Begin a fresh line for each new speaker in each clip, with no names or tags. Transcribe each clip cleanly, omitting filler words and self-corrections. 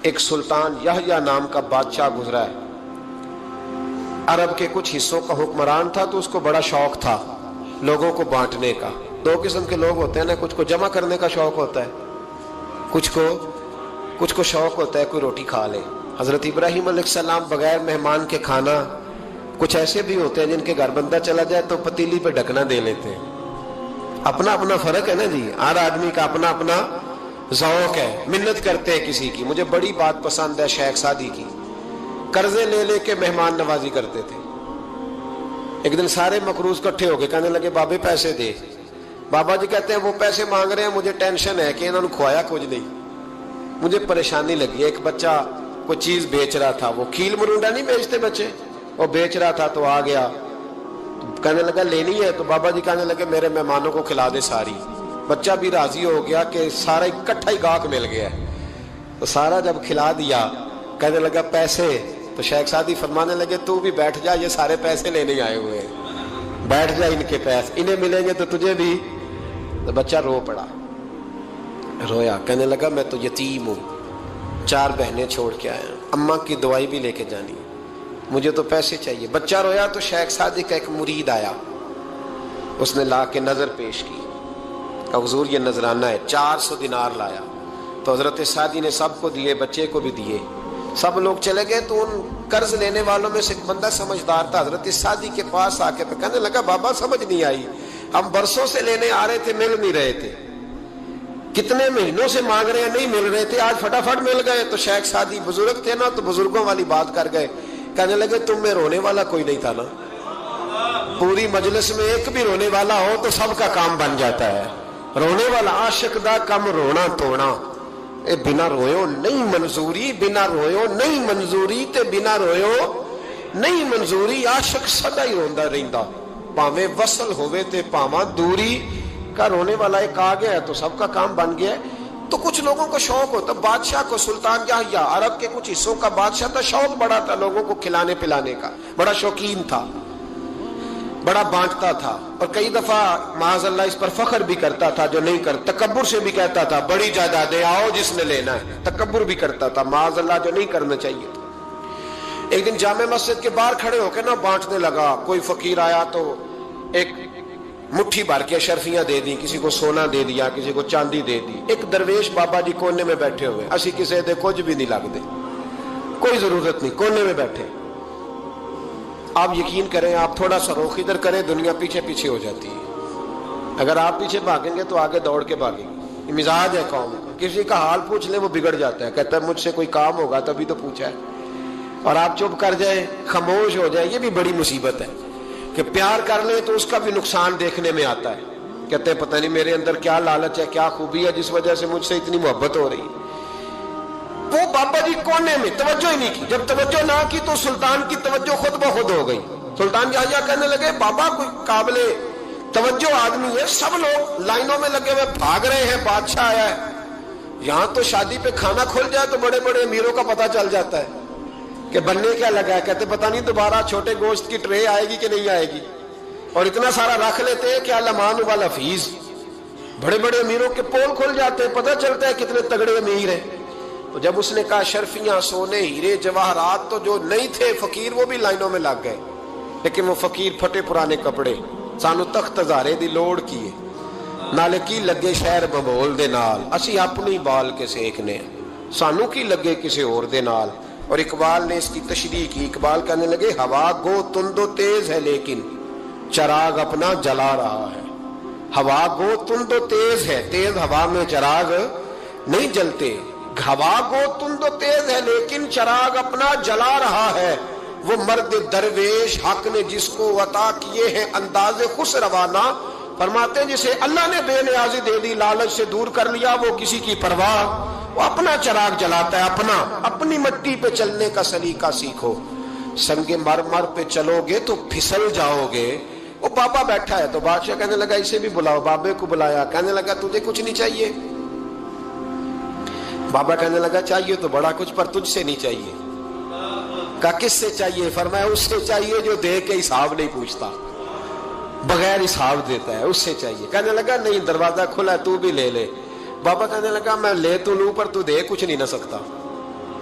ایک سلطان یحییٰ نام کا بادشاہ گزرا ہے، عرب کے کچھ حصوں کا حکمران تھا، تو اس کو بڑا شوق تھا لوگوں کو بانٹنے کا۔ دو قسم کے لوگ ہوتے ہیں نا، کچھ کو جمع کرنے کا شوق ہوتا ہے، کچھ کو شوق ہوتا ہے کوئی روٹی کھا لے۔ حضرت ابراہیم علیہ السلام بغیر مہمان کے کھانا، کچھ ایسے بھی ہوتے ہیں جن کے گھر بندہ چلا جائے تو پتیلی پہ ڈھکنا دے لیتے ہیں۔ اپنا اپنا فرق ہے نا جی، ہر آدمی کا اپنا اپنا ذوق ہے، منت کرتے ہیں کسی کی۔ مجھے بڑی بات پسند ہے شیخ سعدی کی، قرضے لے لے کے مہمان نوازی کرتے تھے۔ ایک دن سارے مقروض کٹھے ہو کے کہنے لگے بابے پیسے دے۔ بابا جی کہتے ہیں وہ پیسے مانگ رہے ہیں، مجھے ٹینشن ہے کہ انہوں نے کھوایا کچھ نہیں، مجھے پریشانی لگی۔ ایک بچہ کوئی چیز بیچ رہا تھا، وہ کھیل مرونڈا نہیں بیچتے بچے، وہ بیچ رہا تھا، تو آ گیا، کہنے لگا لینی ہے؟ تو بابا جی کہنے لگے میرے مہمانوں کو کھلا دے ساری۔ بچہ بھی راضی ہو گیا کہ سارا اکٹھا ہی گاہک مل گیا ہے، تو سارا جب کھلا دیا کہنے لگا پیسے؟ تو شیخ سعدی فرمانے لگے تو بھی بیٹھ جا، یہ سارے پیسے لینے آئے ہوئے ہیں، بیٹھ جا، ان کے پیسے انہیں ملیں گے تو تجھے بھی۔ تو بچہ رو پڑا، رویا، کہنے لگا میں تو یتیم ہوں، 4 بہنیں چھوڑ کے آیا ہوں، اماں کی دوائی بھی لے کے جانی، مجھے تو پیسے چاہیے۔ بچہ رویا تو شیخ سعدی کا ایک مرید آیا، اس نے لا کے نظر پیش کی کہ حضور یہ نذرانہ ہے، 400 دینار لایا۔ تو حضرت سعدی نے سب کو دیے، بچے کو بھی دیے، سب لوگ چلے گئے۔ تو ان قرض لینے والوں میں سے ایک بندہ سمجھدار تھا، حضرت سعدی کے پاس آ کے کہنے لگا بابا سمجھ نہیں آئی، ہم برسوں سے لینے آ رہے تھے، مل نہیں رہے تھے، کتنے مہینوں سے مانگ رہے ہیں نہیں مل رہے تھے، آج فٹافٹ مل گئے۔ تو شیخ سعدی بزرگ تھے نا، تو بزرگوں والی بات کر گئے، کہنے لگے تم میں رونے والا کوئی نہیں تھا نا، پوری مجلس میں ایک بھی رونے والا ہو تو سب کا کام بن جاتا ہے۔ رونے والا عاشق دا کم رونا توڑا، اے بنا رویو نہیں منظوری، بنا رویو نہیں منظوری تے بنا رویو نہیں منظوری، عاشق سدا ہی روندا رہندا، پاویں وصل ہوئے تے پاواں دوری کا۔ رونے والا ایک آ گیا تو سب کا کام بن گیا۔ تو کچھ لوگوں کو شوق ہوتا، بادشاہ کو، سلطان یحییٰ عرب کے کچھ حصوں کا بادشاہ تھا، شوق بڑا تھا لوگوں کو کھلانے پلانے کا، بڑا شوقین تھا، بڑا بانٹتا تھا، اور کئی دفعہ معاذ اللہ اس پر فخر بھی کرتا تھا جو نہیں کرتا، تکبر سے بھی کہتا تھا بڑی جائیدادیں آؤ جس نے لینا ہے، تکبر بھی کرتا تھا معاذ اللہ جو نہیں کرنا چاہیے تھا۔ ایک دن جامع مسجد کے باہر کھڑے ہو کے نا بانٹنے لگا، کوئی فقیر آیا تو ایک مٹھی بھر کے اشرفیاں دے دی، کسی کو سونا دے دیا، کسی کو چاندی دے دی۔ ایک درویش بابا جی کونے میں بیٹھے ہوئے، اسی کسی دے کچھ بھی نہیں لگ دے، کوئی ضرورت نہیں، کونے میں بیٹھے۔ آپ یقین کریں، آپ تھوڑا سا رخ ادھر کریں، دنیا پیچھے پیچھے ہو جاتی ہے۔ اگر آپ پیچھے بھاگیں گے تو آگے دوڑ کے بھاگیں گے۔ یہ مزاج ہے قوم کا، کسی کا حال پوچھ لیں وہ بگڑ جاتا ہے، کہتا ہے مجھ سے کوئی کام ہوگا تبھی تو پوچھا ہے، اور آپ چپ کر جائیں، خاموش ہو جائیں، یہ بھی بڑی مصیبت ہے کہ پیار کر لیں تو اس کا بھی نقصان دیکھنے میں آتا ہے، کہتے ہیں پتہ نہیں میرے اندر کیا لالچ ہے، کیا خوبی ہے جس وجہ سے مجھ سے اتنی محبت ہو رہی ہے۔ وہ بابا جی کونے میں توجہ ہی نہیں کی، جب توجہ نہ کی تو سلطان کی توجہ خود بخود ہو گئی۔ سلطان یحییٰ کہنے لگے بابا کوئی قابل توجہ آدمی ہے، سب لوگ لائنوں میں لگے ہوئے بھاگ رہے ہیں، بادشاہ آیا ہے، یہاں تو شادی پہ کھانا کھل جائے تو بڑے بڑے امیروں کا پتہ چل جاتا ہے کہ بننے کیا لگا ہے، کہتے پتہ نہیں دوبارہ چھوٹے گوشت کی ٹرے آئے گی کہ نہیں آئے گی، اور اتنا سارا رکھ لیتے ہیں کہ المان والحفیظ، بڑے بڑے امیروں کے پول کھل جاتے ہیں، پتہ چلتا ہے کتنے تگڑے امیر ہیں۔ تو جب اس نے کہا شرفیاں، سونے، ہیرے، جواہرات، تو جو نہیں تھے فقیر وہ بھی لائنوں میں لگ گئے، لیکن وہ فقیر پھٹے پرانے کپڑے، سانو تخت ہزارے دی لوڑ کیے، نالے کی لگے شہر ببول دے نال، اسی اپنی بال کے سیکنے، سانو کی لگے کسی اور دے نال۔ اور اقبال نے اس کی تشریح کی، اقبال کہنے لگے ہوا گو تند و تیز ہے لیکن چراغ اپنا جلا رہا ہے، ہوا گو تند و تیز ہے، تیز ہوا میں چراغ نہیں جلتے، ہوا گو تند و تیز ہے لیکن چراغ اپنا جلا رہا ہے، وہ مرد درویش حق نے جس کو عطا کیے ہیں انداز خوش روانہ، فرماتے ہیں جسے اللہ نے بے نیازی دے دی، لالچ سے دور کر لیا، وہ کسی کی پرواہ، وہ اپنا چراغ جلاتا ہے، اپنی مٹی پہ چلنے کا سلیقہ سیکھو، سنگ مرمر پہ چلو گے تو پھسل جاؤ گے۔ وہ بابا بیٹھا ہے تو بادشاہ کہنے لگا اسے بھی بلاؤ، بابے کو بلایا، کہنے لگا تجھے کچھ نہیں چاہیے؟ بابا کہنے لگا چاہیے تو بڑا کچھ، پر تجھ سے نہیں چاہیے۔ کہا کس سے چاہیے؟ فرمایا اس سے چاہیے جو دے کے حساب نہیں پوچھتا، بغیر حساب دیتا ہے، اس سے چاہیے۔ کہنے لگا نہیں، دروازہ کھلا ہے، تو بھی لے لے۔ بابا کہنے لگا میں لے تو لوں پر تو دے کچھ نہیں نہ سکتا،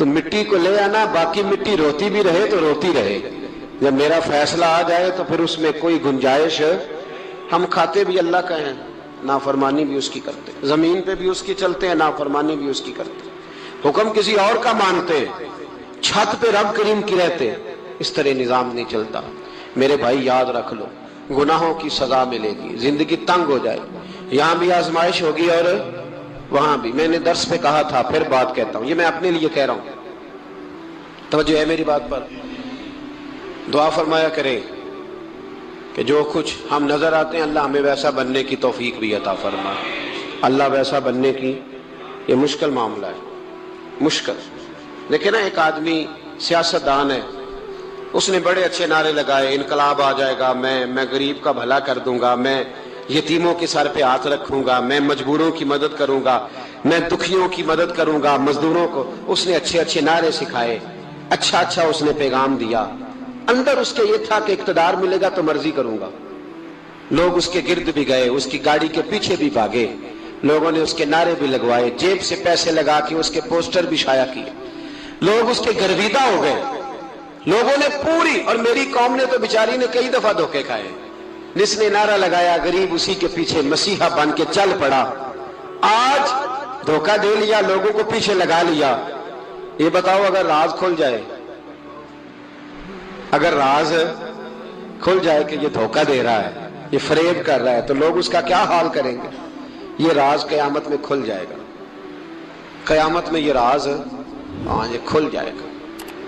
تو مٹی کو لے آنا، باقی مٹی روتی بھی رہے تو روتی رہے، جب میرا فیصلہ آ جائے تو پھر اس میں کوئی گنجائش، ہم کھاتے بھی اللہ کا ہیں، نافرمانی بھی اس کی کرتے، زمین پہ بھی اس کی چلتے ہیں، نافرمانی بھی اس کی کرتے، حکم کسی اور کا مانتے، چھت پہ رب کریم کی رہتے، اس طرح نظام نہیں چلتا۔ میرے بھائی یاد رکھ لو، گناہوں کی سزا ملے گی، زندگی تنگ ہو جائے گی، یہاں بھی آزمائش ہوگی اور وہاں بھی۔ میں نے درس پہ کہا تھا، پھر بات کہتا ہوں، یہ میں اپنے لیے کہہ رہا ہوں، توجہ ہے میری بات پر۔ دعا فرمایا کرے کہ جو کچھ ہم نظر آتے ہیں اللہ ہمیں ویسا بننے کی توفیق بھی عطا فرما۔ اللہ ویسا بننے کی، یہ مشکل معاملہ ہے، مشکل۔ لیکن ایک آدمی سیاستدان ہے، اس نے بڑے اچھے نعرے لگائے، انقلاب آ جائے گا، میں غریب کا بھلا کر دوں گا، میں یتیموں کے سر پہ ہاتھ رکھوں گا، میں مجبوروں کی مدد کروں گا، میں دکھیوں کی مدد کروں گا، مزدوروں کو۔ اس نے اچھے اچھے نعرے سکھائے، اچھا اس نے پیغام دیا، اندر اس کے یہ تھا کہ اقتدار ملے گا تو مرضی کروں گا۔ لوگ اس کے گرد بھی گئے، اس کی گاڑی کے پیچھے بھی بھاگے، لوگوں نے اس کے نعرے بھی لگوائے، جیب سے پیسے لگا کے اس کے پوسٹر بھی شائع کیے، لوگ اس کے گرویدہ ہو گئے، لوگوں نے پوری، اور میری قوم نے تو بیچاری نے کئی دفعہ دھوکے کھائے، جس نے نعرہ لگایا غریب اسی کے پیچھے مسیحا بن کے چل پڑا، آج دھوکہ دے لیا، لوگوں کو پیچھے لگا لیا۔ یہ بتاؤ اگر راز کھل جائے، اگر راز کھل جائے کہ یہ دھوکہ دے رہا ہے، یہ فریب کر رہا ہے، تو لوگ اس کا کیا حال کریں گے؟ یہ راز قیامت میں کھل جائے گا، قیامت میں یہ راز یہ کھل جائے گا،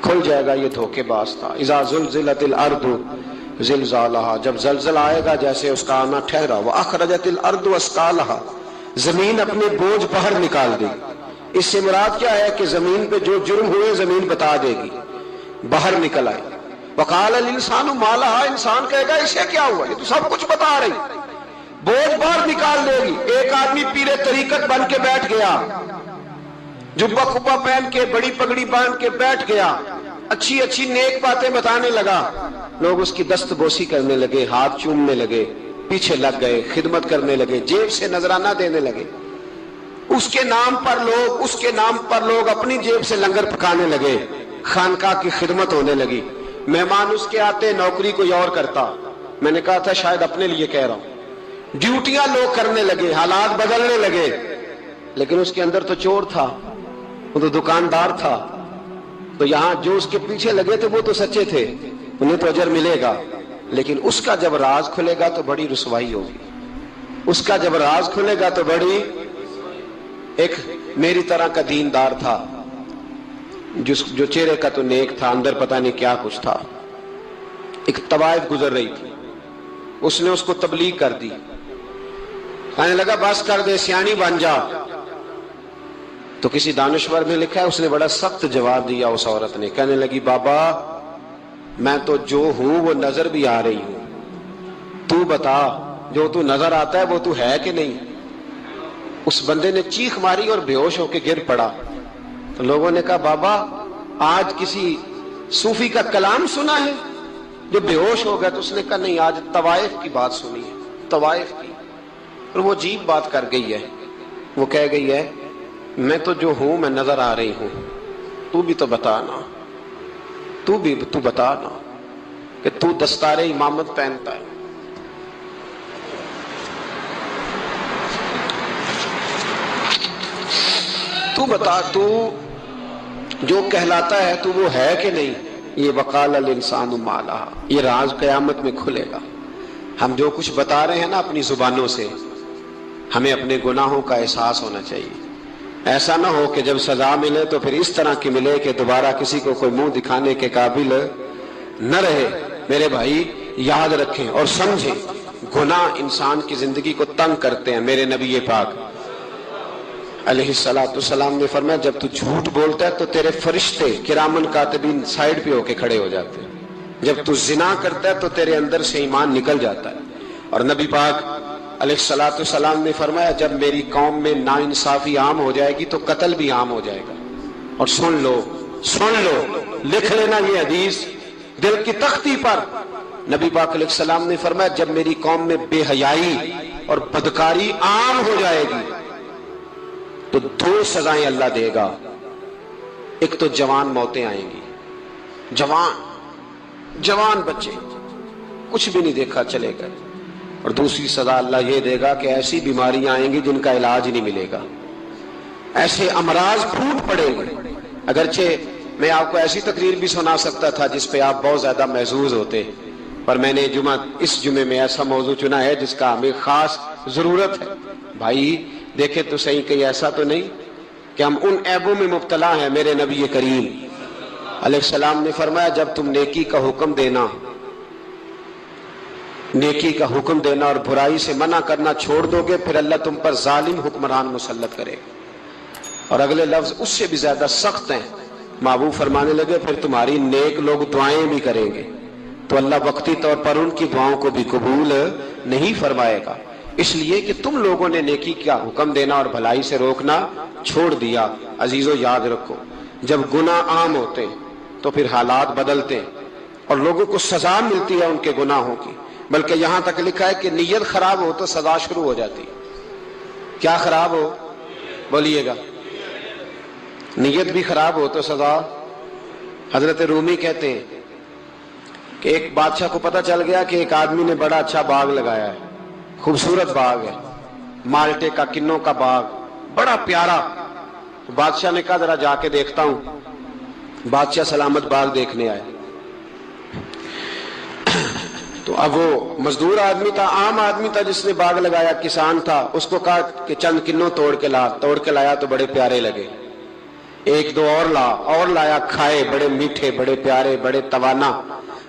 کھل جائے گا، یہ دھوکے باز تھا۔ اذا زلزلت الارض زلزالہا، جب زلزلہ آئے گا جیسے اس کا آنا ٹھہرا، واخرجت الارض اثقالہا، زمین اپنے بوجھ باہر نکال دے گی۔ اس سے مراد کیا ہے کہ زمین پہ جو جرم ہوئے زمین بتا دے گی، باہر نکل آئے۔ وقال الانسان ما لہا، انسان کہے گا اسے کیا ہوا، یہ تو سب کچھ بتا رہی، بوجھ باہر نکال دے گی۔ ایک آدمی پیر طریقت بن کے بیٹھ گیا، جبہ کبا پہن کے، بڑی پگڑی باندھ کے بیٹھ گیا، اچھی اچھی نیک باتیں بتانے لگا، لوگ اس کی دست بوسی کرنے لگے، ہاتھ چومنے لگے، پیچھے لگ گئے، خدمت کرنے لگے، جیب سے نذرانہ دینے لگے، اس کے نام پر لوگ اپنی جیب سے لنگر پکانے لگے، خانقاہ کی خدمت ہونے لگی، مہمان اس کے آتے، نوکری کوئی اور کرتا۔ میں نے کہا تھا شاید اپنے لیے کہہ رہا ہوں، ڈیوٹیاں لوگ کرنے لگے، حالات بدلنے لگے، لیکن اس کے اندر تو چور تھا، وہ تو دکاندار تھا، تو یہاں جو اس کے پیچھے لگے تھے وہ تو سچے تھے، انہیں تو اجر ملے گا، لیکن اس کا جب راز کھلے گا تو بڑی رسوائی ہوگی، اس کا جب راز کھلے گا تو بڑی۔ ایک میری طرح کا دیندار تھا، جو چہرے کا تو نیک تھا، اندر پتہ نہیں کیا کچھ تھا، ایک طوائف گزر رہی تھی، اس نے اس کو تبلیغ کر دی، کہنے لگا بس کر دے، سیانی بن جا۔ تو کسی دانشور میں لکھا ہے اس نے بڑا سخت جواب دیا، اس عورت نے، کہنے لگی بابا میں تو جو ہوں وہ نظر بھی آ رہی ہوں، تو بتا جو تو نظر آتا ہے وہ تو ہے کہ نہیں؟ اس بندے نے چیخ ماری اور بے ہوش ہو کے گر پڑا۔ تو لوگوں نے کہا بابا آج کسی صوفی کا کلام سنا ہے؟ جو بے ہوش ہو گیا تو اس نے کہا نہیں، آج طوائف کی بات سنی ہے، طوائف کی۔ اور وہ عجیب بات کر گئی ہے، وہ کہہ گئی ہے میں تو جو ہوں میں نظر آ رہی ہوں، تو بھی تو بتانا، تو بتانا کہ تو دستار امامت پہنتا ہے، تو بتا، تو جو کہلاتا ہے تو وہ ہے کہ نہیں؟ یہ وقال الانسان ما لہا، یہ راز قیامت میں کھلے گا۔ ہم جو کچھ بتا رہے ہیں نا اپنی زبانوں سے، ہمیں اپنے گناہوں کا احساس ہونا چاہیے، ایسا نہ ہو کہ جب سزا ملے تو پھر اس طرح کی ملے کہ دوبارہ کسی کو کوئی منہ دکھانے کے قابل نہ رہے۔ میرے بھائی یاد رکھیں اور سمجھیں، گناہ انسان کی زندگی کو تنگ کرتے ہیں۔ میرے نبی پاک علیہ السلام نے فرمایا جب تو جھوٹ بولتا ہے تو تیرے فرشتے کرامن کاتبین سائیڈ پہ ہو کے کھڑے ہو جاتے ہیں، جب تو زنا کرتا ہے تو تیرے اندر سے ایمان نکل جاتا ہے۔ اور نبی پاک علیہ السلام نے فرمایا جب میری قوم میں ناانصافی عام ہو جائے گی تو قتل بھی عام ہو جائے گا۔ اور سن لو، لکھ لینا یہ حدیث دل کی تختی پر، نبی پاک علیہ السلام نے فرمایا جب میری قوم میں بے حیائی اور بدکاری عام ہو جائے گی تو 2 سزائیں اللہ دے گا۔ ایک تو جوان موتیں آئیں گی، جوان بچے کچھ بھی نہیں دیکھا چلے گئے، اور دوسری سزا اللہ یہ دے گا کہ ایسی بیماریاں آئیں گی جن کا علاج نہیں ملے گا، ایسے امراض پھوٹ پڑے گے۔ اگرچہ میں آپ کو ایسی تقریر بھی سنا سکتا تھا جس پہ آپ بہت زیادہ محظوظ ہوتے، پر میں نے اس جمعے میں ایسا موضوع چنا ہے جس کا ہمیں خاص ضرورت ہے۔ بھائی دیکھیں تو صحیح، کہیں ایسا تو نہیں کہ ہم ان عیبوں میں مبتلا ہیں۔ میرے نبی کریم علیہ السلام نے فرمایا جب تم نیکی کا حکم دینا اور برائی سے منع کرنا چھوڑ دو گے، پھر اللہ تم پر ظالم حکمران مسلط کرے گا۔ اور اگلے لفظ اس سے بھی زیادہ سخت ہیں، محبوب فرمانے لگے پھر تمہاری نیک لوگ دعائیں بھی کریں گے تو اللہ وقتی طور پر ان کی دعاؤں کو بھی قبول نہیں فرمائے گا، اس لیے کہ تم لوگوں نے نیکی کا حکم دینا اور بھلائی سے روکنا چھوڑ دیا۔ عزیزو یاد رکھو، جب گناہ عام ہوتے تو پھر حالات بدلتے اور لوگوں کو سزا ملتی ہے ان کے گناہوں کی، بلکہ یہاں تک لکھا ہے کہ نیت خراب ہو تو سزا شروع ہو جاتی ہے۔ کیا خراب ہو؟ بولیے گا۔ نیت بھی خراب ہو تو سزا۔ حضرت رومی کہتے ہیں کہ ایک بادشاہ کو پتہ چل گیا کہ ایک آدمی نے بڑا اچھا باغ لگایا ہے، خوبصورت باغ ہے، مالٹے کا، کنوں کا باغ، بڑا پیارا۔ بادشاہ نے کہا ذرا جا کے دیکھتا ہوں۔ بادشاہ سلامت باغ دیکھنے آئے تو اب وہ مزدور آدمی تھا، عام آدمی تھا جس نے باغ لگایا، کسان تھا، اس کو کہا کہ چند کنوں توڑ کے لایا تو بڑے پیارے لگے، ایک دو اور لایا، کھائے، بڑے میٹھے، بڑے پیارے، بڑے توانا،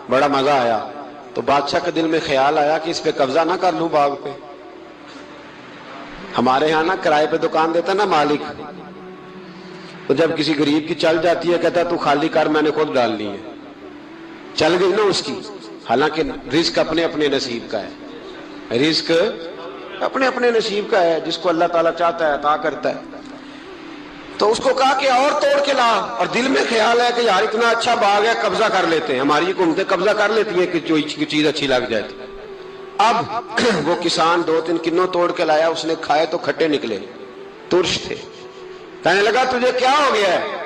بڑا مزہ آیا۔ تو بادشاہ کے دل میں خیال آیا کہ اس پہ قبضہ نہ کر لوں باغ پہ۔ ہمارے ہاں نا کرائے پہ دکان دیتا نا مالک، تو جب کسی غریب کی چل جاتی ہے کہتا ہے تو خالی کر، میں نے خود ڈال لی ہے، چل گئی نا اس کی۔ حالانکہ رزق اپنے اپنے نصیب کا ہے، رزق اپنے اپنے نصیب کا ہے، جس کو اللہ تعالیٰ چاہتا ہے عطا کرتا ہے۔ تو اس کو کہا کہ اور توڑ کے لا، اور دل میں خیال ہے کہ یار اتنا اچھا باغ ہے، قبضہ کر لیتے ہیں، ہماری حکومتیں قبضہ کر لیتی ہیں کہ جو چیز اچھی لگ جائے۔ اب وہ کسان دو تین کنوں توڑ کے لایا، اس نے کھائے تو کھٹے نکلے، ترش تھے۔ کہنے لگا تجھے کیا ہو گیا ہے؟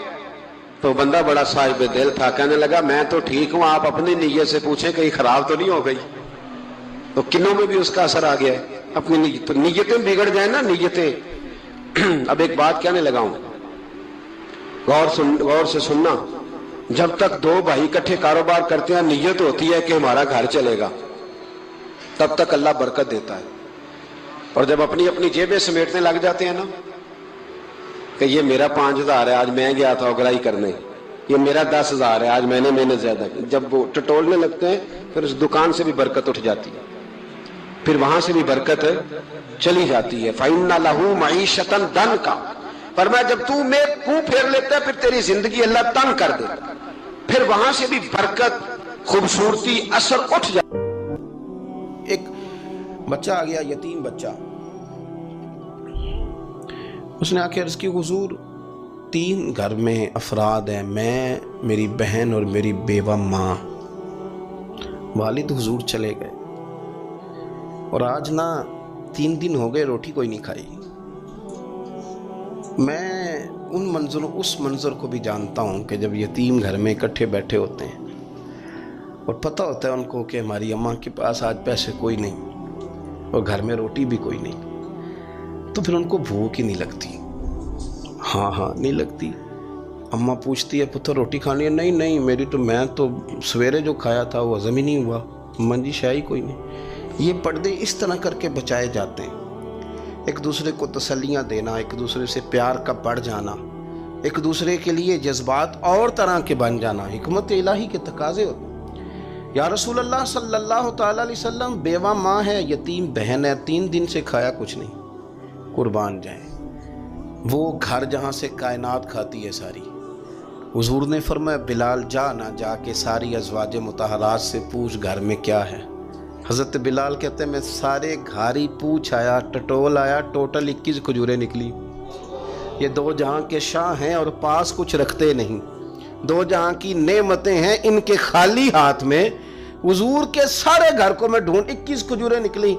تو بندہ بڑا صاحب دل تھا، کہنے لگا میں تو ٹھیک ہوں، آپ اپنی نیت سے پوچھیں کہیں خراب تو نہیں ہو گئی۔ تو کنوں میں بھی اس کا اثر آ گیا ہے، اپنی نیتیں بگڑ جائیں نا، نیتیں۔ اب ایک بات کہنے لگا ہوں، غور سے سننا، جب تک دو بھائی اکٹھے کاروبار کرتے ہیں نیت ہوتی ہے کہ ہمارا گھر چلے گا، تب تک اللہ برکت دیتا ہے، اور جب اپنی اپنی جیبیں سمیٹنے لگ جاتے ہیں نا کہ یہ میرا 5,000 ہے، آج میں گیا تھا اگرائی کرنے، یہ میرا 10,000 ہے، آج میں نے محنت زیادہ کی، جب وہ ٹٹولنے لگتے ہیں پھر اس دکان سے بھی برکت اٹھ جاتی ہے، پھر وہاں سے بھی برکت چلی جاتی ہے۔ فَإِنَّ لَهُ مَعِيشَةً ضَنْكَ، فرمایا جب تو میں منہ پھیر لیتا ہے پھر تیری زندگی اللہ تنگ کر دے، پھر وہاں سے بھی برکت، خوبصورتی، اثر اٹھ جاتا۔ ایک بچہ آ گیا، یتیم بچہ، اس نے آ کے عرض کی حضور 3 گھر میں افراد ہیں، میں، میری بہن اور میری بیوہ ماں، والد حضور چلے گئے اور آج نا 3 دن ہو گئے روٹی کوئی نہیں کھائی۔ میں اس منظر کو بھی جانتا ہوں کہ جب یتیم گھر میں اکٹھے بیٹھے ہوتے ہیں اور پتہ ہوتا ہے ان کو کہ ہماری اماں کے پاس آج پیسے کوئی نہیں اور گھر میں روٹی بھی کوئی نہیں، تو پھر ان کو بھوک ہی نہیں لگتی۔ ہاں نہیں لگتی۔ اماں پوچھتی ہے پتر روٹی کھانی ہے؟ نہیں میں تو سویرے جو کھایا تھا وہ ہضم ہی نہیں ہوا، اماں جی شاہی کوئی نہیں۔ یہ پردے اس طرح کر کے بچائے جاتے ہیں، ایک دوسرے کو تسلیاں دینا، ایک دوسرے سے پیار کا بڑھ جانا، ایک دوسرے کے لیے جذبات اور طرح کے بن جانا، حکمت الہی کے تقاضے ہوتے ہیں۔ یا رسول اللہ صلی اللہ تعالیٰ علیہ وسلم، بیوہ ماں ہے، یتیم بہن ہے، 3 دن سے کھایا کچھ نہیں، قربان جائیں۔ وہ گھر جہاں سے کائنات کھاتی ہے ساری۔ حضور نے فرمایا بلال جا کے ساری ازواج مطہرات سے پوچھ گھر میں کیا ہے۔ حضرت بلال کہتے ہیں میں سارے گھاری پوچھ آیا، ٹٹول آیا، ٹوٹل 21 کھجوریں نکلی۔ یہ 2 جہاں کے شاہ ہیں اور پاس کچھ رکھتے نہیں، 2 جہاں کی نعمتیں ہیں، ان کے خالی ہاتھ میں حضور کے سارے گھر کو میں ڈھونڈ 21 کھجوریں نکلی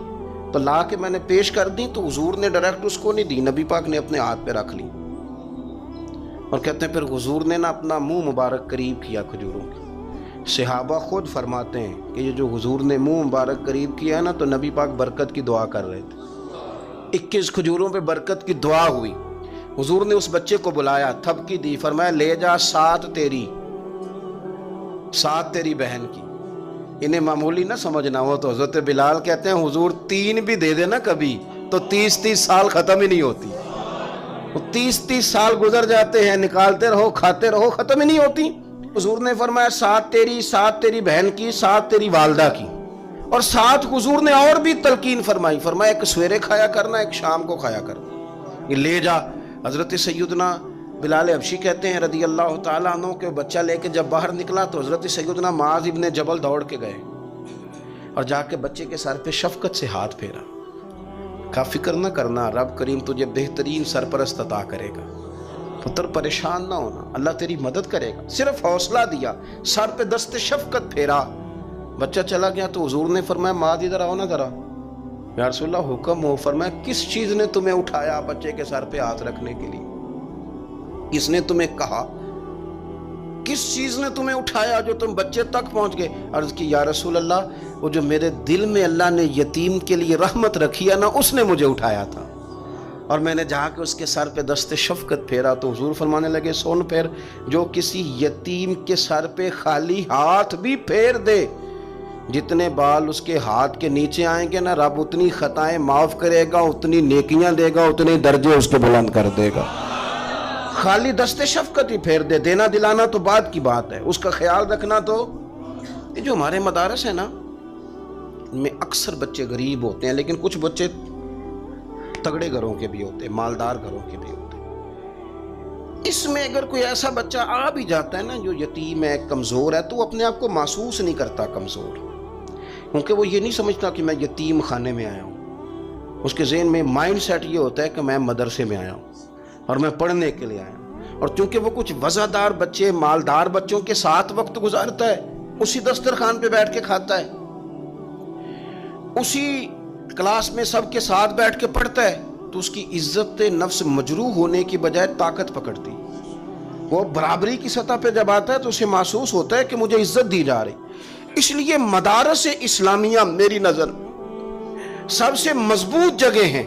تو لا کے میں نے پیش کر دی، تو حضور نے ڈائریکٹ اس کو نہیں دی، نبی پاک نے اپنے ہاتھ پہ رکھ لی۔
اور کہتے ہیں پھر حضور نے نا اپنا منہ مبارک قریب کیا کھجوروں کی. صحابہ خود فرماتے ہیں کہ یہ جو حضور نے منہ مبارک قریب کیا ہے نا تو نبی پاک برکت کی دعا کر رہے تھے. 21 کھجوروں پہ برکت کی دعا ہوئی. حضور نے اس بچے کو بلایا, تھپکی دی, فرمایا لے جا 7 تیری 7 تیری بہن کی. انہیں معمولی نہ سمجھنا ہو تو حضرت بلال کہتے ہیں حضور 3 بھی دے دینا کبھی تو 30 سال ختم ہی نہیں ہوتی. 30 سال گزر جاتے ہیں, نکالتے رہو کھاتے رہو, ختم ہی نہیں ہوتی. حضور نے فرمایا 7 تیری, 7 تیری بہن کی, 7 تیری والدہ کی, اور 7 حضور نے اور بھی تلقین فرمائی. فرمایا ایک سویرے کھایا کرنا, ایک شام کو کھایا کرنا. یہ لے جا. حضرت سیدنا بلال حبشی کہتے ہیں رضی اللہ تعالیٰ عنہ کہ بچہ لے کے جب باہر نکلا تو حضرت سیدنا معاذ ابن جبل دوڑ کے گئے اور جا کے بچے کے سر پہ شفقت سے ہاتھ پھیرا. کا فکر نہ کرنا, رب کریم تجھے بہترین سرپرست عطا کرے گا, پتر پریشان نہ ہونا, اللہ تیری مدد کرے گا. صرف حوصلہ دیا, سر پہ دست شفقت پھیرا. بچہ چلا گیا تو حضور نے فرمایا معاذ ادھر آؤ نا ذرا. یا رسول اللہ حکم ہو. فرمایا کس چیز نے تمہیں اٹھایا بچے کے سر پہ ہاتھ رکھنے کے لیے؟ کس نے تمہیں کہا؟ کس چیز نے تمہیں اٹھایا جو تم بچے تک پہنچ گئے؟ عرض کی یا رسول اللہ وہ جو میرے دل میں اللہ نے یتیم کے لیے رحمت رکھی ہے نا, اس نے مجھے اٹھایا تھا. اور میں نے جا کے اس کے سر پہ دست شفقت پھیرا تو حضور فرمانے لگے سن پھر, جو کسی یتیم کے سر پہ خالی ہاتھ بھی پھیر دے, جتنے بال اس کے ہاتھ کے نیچے آئیں گے نا, رب اتنی خطائیں معاف کرے گا, اتنی نیکیاں دے گا, اتنے درجے اس کے بلند کر دے گا. خالی دست شفقت ہی پھیر دے. دینا دلانا تو بعد کی بات ہے, اس کا خیال رکھنا تو. یہ جو ہمارے مدارس ہیں نا, ان میں اکثر بچے غریب ہوتے ہیں, لیکن کچھ بچے تگڑے گھروں کے بھی ہوتے ہیں, مالدار گھروں کے بھی ہوتے ہیں. اس میں اگر کوئی ایسا بچہ آ بھی جاتا ہے نا جو یتیم ہے, کمزور ہے, تو وہ اپنے آپ کو محسوس نہیں کرتا کمزور, کیونکہ وہ یہ نہیں سمجھتا کہ میں یتیم خانے میں آیا ہوں. اس کے ذہن میں مائنڈ سیٹ یہ ہوتا ہے کہ میں مدرسے میں آیا ہوں اور میں پڑھنے کے لیے آیا ہوں. اور چونکہ وہ کچھ وزادار بچے, مالدار بچوں کے ساتھ وقت گزارتا ہے, اسی دسترخوان پہ بیٹھ کے کھاتا ہے, اسی کلاس میں سب کے ساتھ بیٹھ کے پڑھتا ہے, تو اس کی عزت نفس مجروح ہونے کی بجائے طاقت پکڑتی. وہ برابری کی سطح پہ جب آتا ہے تو اسے محسوس ہوتا ہے کہ مجھے عزت دی جا رہی. اس لیے مدارس اسلامیہ میری نظر سب سے مضبوط جگہ ہیں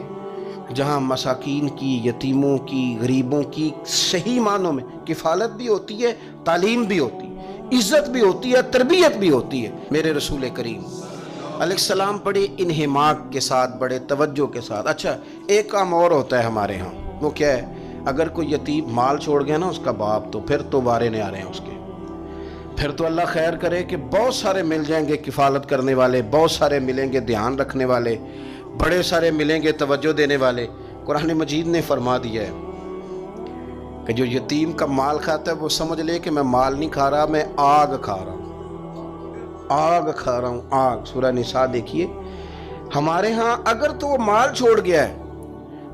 جہاں مساکین کی, یتیموں کی, غریبوں کی صحیح معنوں میں کفالت بھی ہوتی ہے, تعلیم بھی ہوتی ہے, عزت بھی ہوتی ہے, تربیت بھی ہوتی ہے. میرے رسول کریم علیہ السلام بڑے انہماک کے ساتھ, بڑے توجہ کے ساتھ. اچھا ایک کام اور ہوتا ہے ہمارے ہاں, وہ کیا ہے؟ اگر کوئی یتیم مال چھوڑ گیا نا اس کا باپ, تو پھر تو بارے نہیں آ رہے ہیں اس کے. پھر تو اللہ خیر کرے کہ بہت سارے مل جائیں گے کفالت کرنے والے, بہت سارے ملیں گے دھیان رکھنے والے, بڑے سارے ملیں گے توجہ دینے والے. قرآن مجید نے فرما دیا ہے کہ جو یتیم کا مال کھاتا ہے وہ سمجھ لے کہ میں مال نہیں کھا رہا, میں آگ کھا رہا ہوں, آگ کھا رہا ہوں, آگ. سورہ نساء دیکھیے. ہمارے ہاں اگر تو وہ مال چھوڑ گیا ہے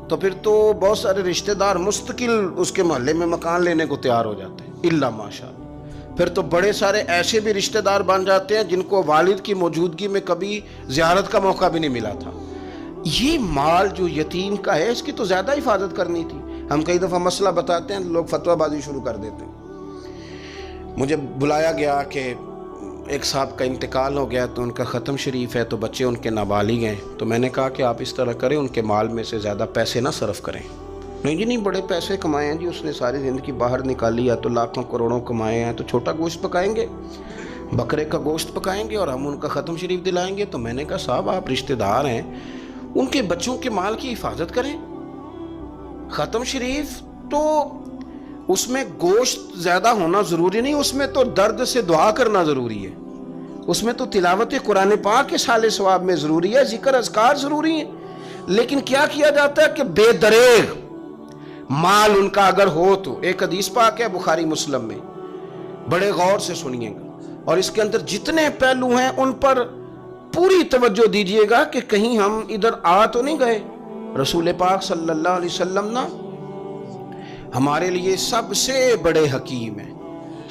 تو پھر تو بہت سارے رشتہ دار مستقل اس کے محلے میں مکان لینے کو تیار ہو جاتے ہیں, الا ماشاء اللہ. پھر تو بڑے سارے ایسے بھی رشتہ دار بن جاتے ہیں جن کو والد کی موجودگی میں کبھی زیارت کا موقع بھی نہیں ملا تھا. یہ مال جو یتیم کا ہے اس کی تو زیادہ حفاظت کرنی تھی. ہم کئی دفعہ مسئلہ بتاتے ہیں, لوگ فتویٰ بازی شروع کر دیتے ہیں. مجھے بلایا گیا کہ ایک صاحب کا انتقال ہو گیا تو ان کا ختم شریف ہے, تو بچے ان کے نابالغ ہیں. تو میں نے کہا کہ آپ اس طرح کریں, ان کے مال میں سے زیادہ پیسے نہ صرف کریں. نہیں جی نہیں, بڑے پیسے کمائے ہیں جی, اس نے ساری زندگی باہر نکالی ہے تو لاکھوں کروڑوں کمائے ہیں, تو چھوٹا گوشت پکائیں گے, بکرے کا گوشت پکائیں گے اور ہم ان کا ختم شریف دلائیں گے. تو میں نے کہا صاحب آپ رشتہ دار ہیں, ان کے بچوں کے مال کی حفاظت کریں. ختم شریف تو اس میں گوشت زیادہ ہونا ضروری نہیں, اس میں تو درد سے دعا کرنا ضروری ہے, اس میں تو تلاوت قرآن پاک کے سال ثواب میں ضروری ہے, ذکر اذکار ضروری ہیں. لیکن کیا کیا جاتا ہے کہ بے دریغ مال ان کا اگر ہو تو, ایک حدیث پاک ہے بخاری مسلم میں, بڑے غور سے سنیے گا, اور اس کے اندر جتنے پہلو ہیں ان پر پوری توجہ دیجئے گا کہ کہیں ہم ادھر آ تو نہیں گئے. رسول پاک صلی اللہ علیہ وسلم نا ہمارے لیے سب سے بڑے حکیم ہیں,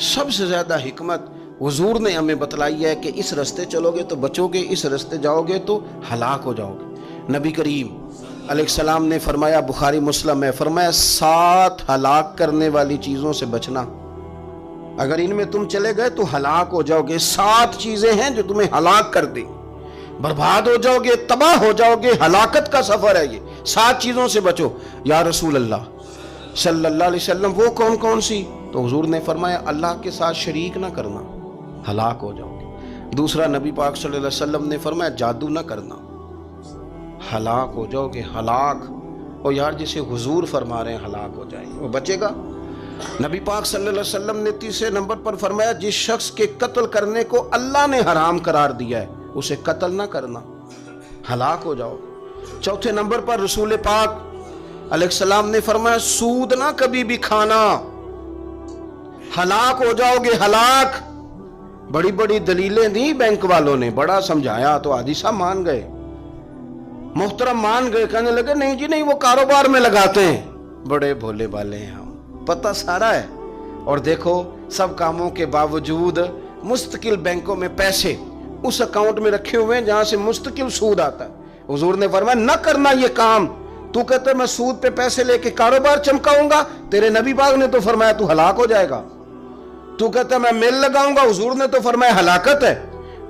سب سے زیادہ حکمت حضور نے ہمیں بتلائی ہے کہ اس رستے چلو گے تو بچو گے, اس رستے جاؤ گے تو ہلاک ہو جاؤ گے. نبی کریم علیہ السلام نے فرمایا، بخاری مسلم ہے، فرمایا 7 ہلاک کرنے والی چیزوں سے بچنا، اگر ان میں تم چلے گئے تو ہلاک ہو جاؤ گے۔ 7 چیزیں ہیں جو تمہیں ہلاک کر دیں، برباد ہو جاؤ گے، تباہ ہو جاؤ گے، ہلاکت کا سفر ہے یہ، 7 چیزوں سے بچو۔ یا رسول اللہ صلی اللہ علیہ وسلم وہ کون کون سی؟ تو حضور نے فرمایا اللہ کے ساتھ شریک نہ کرنا، ہلاک ہو جاؤ گے۔ دوسرا نبی پاک صلی اللہ علیہ وسلم نے فرمایا جادو نہ کرنا، ہلاک ہو جاؤ گے، ہلاک۔ اور یار جسے حضور فرما رہے ہیں ہلاک ہو جائیں گے، وہ بچے گا؟ نبی پاک صلی اللہ علیہ وسلم نے تیسرے نمبر پر فرمایا جس شخص کے قتل کرنے کو اللہ نے حرام قرار دیا ہے اسے قتل نہ کرنا، ہلاک ہو جاؤ۔ چوتھے نمبر پر رسول پاک علیہ السلام نے فرمایا سود نہ کبھی بھی کھانا، ہلاک ہو جاؤ گے، ہلاک۔ بڑی بڑی دلیلیں دی بینک والوں نے، بڑا سمجھایا تو حاجی صاحب مان گئے، محترم مان گئے، کہنے لگے نہیں جی نہیں، وہ کاروبار میں لگاتے ہیں۔ بڑے بھولے والے ہیں ہم، پتہ سارا ہے۔ اور دیکھو سب کاموں کے باوجود مستقل بینکوں میں پیسے اس اکاؤنٹ میں رکھے ہوئے ہیں جہاں سے مستقل سود آتا ہے۔ حضور نے فرمایا نہ کرنا یہ کام۔ تو کہتا ہے میں سود پہ پیسے لے کے کاروبار چمکاؤں گا، تیرے نبی پاک نے تو فرمایا تو ہلاک ہو جائے گا۔ تو کہتا ہے میں میل لگاؤں گا، حضور نے تو فرمایا ہلاکت ہے۔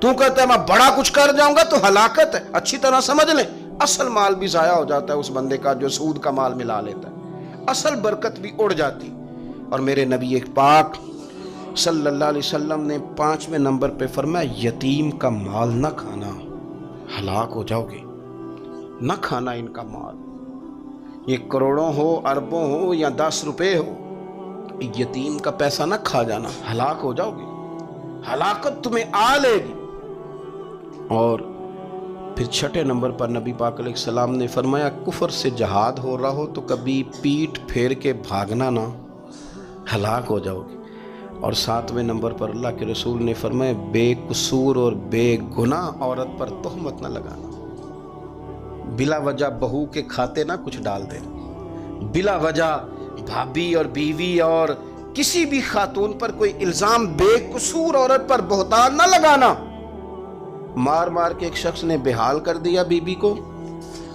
تو کہتا ہے میں بڑا کچھ کر جاؤں گا تو ہلاکت ہے۔ اچھی طرح سمجھ لیں، اصل مال بھی ضائع ہو جاتا ہے اس بندے کا جو سود کا مال ملا لیتا ہے، اصل برکت بھی اڑ جاتی۔ اور میرے نبی پاک صلی اللہ علیہ وسلم نے 5ویں نمبر پہ فرمایا یتیم کا مال نہ کھانا، ہلاک ہو جاؤ گے، نہ کھانا ان کا مال، یہ کروڑوں ہو، اربوں ہو یا 10 روپے ہو، یتیم کا پیسہ نہ کھا جانا، ہلاک ہو جاؤ گے، ہلاکت تمہیں آ لے گی۔ اور پھر 6 نمبر پر نبی پاک علیہ السلام نے فرمایا کفر سے جہاد ہو رہا ہو تو کبھی پیٹ پھیر کے بھاگنا نہ، ہلاک ہو جاؤ گے۔ اور 7ویں نمبر پر اللہ کے رسول نے فرمایا بے قصور اور بے گناہ عورت پر تہمت نہ لگانا، بلا وجہ بہو کے کھاتے نہ کچھ ڈال دینا، بلا وجہ بھابھی اور بیوی اور کسی بھی خاتون پر کوئی الزام بے قصور عورت پر بہتان نہ لگانا۔ مار مار کے ایک شخص نے بحال کر دیا بیوی کو،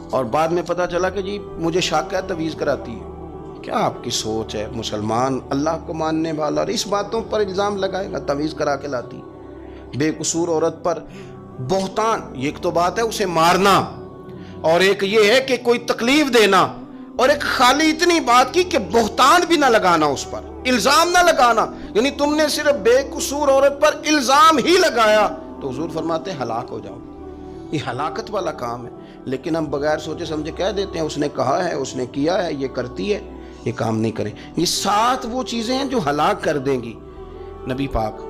اور بعد میں پتا چلا کہ جی مجھے شک ہے تویز کراتی ہے۔ کیا آپ کی سوچ ہے؟ مسلمان اللہ کو ماننے والا اور اس باتوں پر الزام لگائے گا تویز کرا کے لاتی؟ بے قصور عورت پر بہتان، یہ ایک تو بات ہے اسے مارنا، اور ایک یہ ہے کہ کوئی تکلیف دینا، اور ایک خالی اتنی بات کی کہ بہتان بھی نہ لگانا، اس پر الزام نہ لگانا، یعنی تم نے صرف بے قصور عورت پر الزام ہی لگایا تو حضور فرماتے ہیں ہلاک ہو جاؤ۔ یہ ہلاکت والا کام ہے، لیکن ہم بغیر سوچے سمجھے کہہ دیتے ہیں اس نے کہا ہے، اس نے کیا ہے، یہ کرتی ہے، یہ کام نہیں کریں۔ یہ 7 وہ چیزیں ہیں جو ہلاک کر دیں گی۔ نبی پاک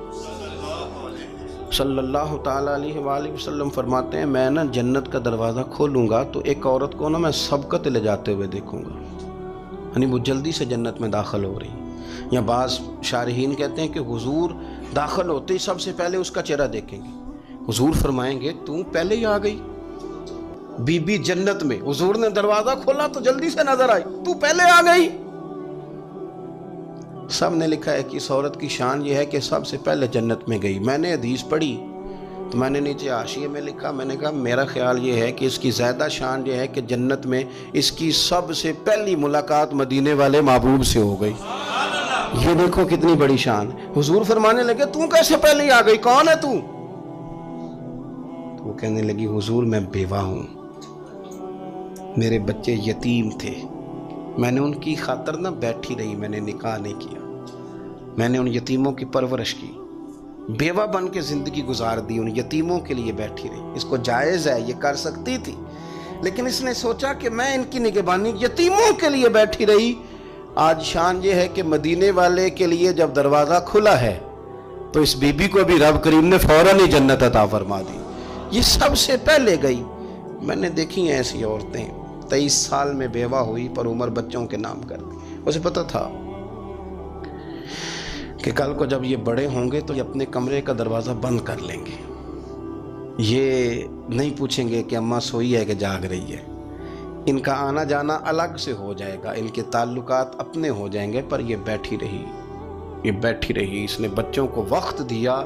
صلی اللہ تعالیٰ علیہ وآلہ وسلم فرماتے ہیں میں نا جنت کا دروازہ کھولوں گا تو ایک عورت کو نا میں سبقت لے جاتے ہوئے دیکھوں گا، یعنی وہ جلدی سے جنت میں داخل ہو رہی۔ یا بعض شارحین کہتے ہیں کہ حضور داخل ہوتے ہی سب سے پہلے اس کا چہرہ دیکھیں گے، حضور فرمائیں گے تو پہلے ہی آ گئی بی بی جنت میں، حضور نے دروازہ کھولا تو جلدی سے نظر آئی، تو پہلے آ گئی۔ سب نے لکھا ہے کہ اس عورت کی شان یہ ہے کہ سب سے پہلے جنت میں گئی۔ میں نے حدیث پڑھی تو میں نے نیچے حاشیے میں لکھا، میں نے کہا میرا خیال یہ ہے کہ اس کی زیادہ شان یہ ہے کہ جنت میں اس کی سب سے پہلی ملاقات مدینے والے محبوب سے ہو گئی۔ یہ دیکھو کتنی بڑی شان۔ حضور فرمانے لگے تو کیسے پہلے ہی آ گئی، کون ہے تو؟ وہ کہنے لگی حضور میں بیوہ ہوں، میرے بچے یتیم تھے، میں نے ان کی خاطر نہ بیٹھی رہی، میں نے نکاح نہیں کیا، میں نے ان یتیموں کی پرورش کی، بیوہ بن کے زندگی گزار دی، ان یتیموں کے لیے بیٹھی رہی۔ اس کو جائز ہے، یہ کر سکتی تھی، لیکن اس نے سوچا کہ میں ان کی نگہبانی یتیموں کے لیے بیٹھی رہی۔ آج شان یہ ہے کہ مدینے والے کے لیے جب دروازہ کھلا ہے تو اس بی بی کو بھی رب کریم نے فوراً ہی جنت عطا فرما دی، یہ سب سے پہلے گئی۔ میں نے دیکھی ہیں ایسی عورتیں 23 سال میں بیوہ ہوئی پر عمر بچوں کے نام کر دی، اسے پتہ تھا کہ کل کو جب یہ بڑے ہوں گے تو یہ اپنے کمرے کا دروازہ بند کر لیں گے، یہ نہیں پوچھیں گے کہ اماں سوئی ہے کہ جاگ رہی ہے، ان کا آنا جانا الگ سے ہو جائے گا، ان کے تعلقات اپنے ہو جائیں گے، پر یہ بیٹھی رہی، یہ بیٹھی رہی۔ اس نے بچوں کو وقت دیا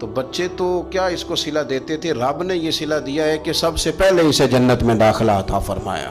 تو بچے تو کیا اس کو صلہ دیتے تھے، رب نے یہ صلہ دیا ہے کہ سب سے پہلے اسے جنت میں داخلہ عطا فرمایا۔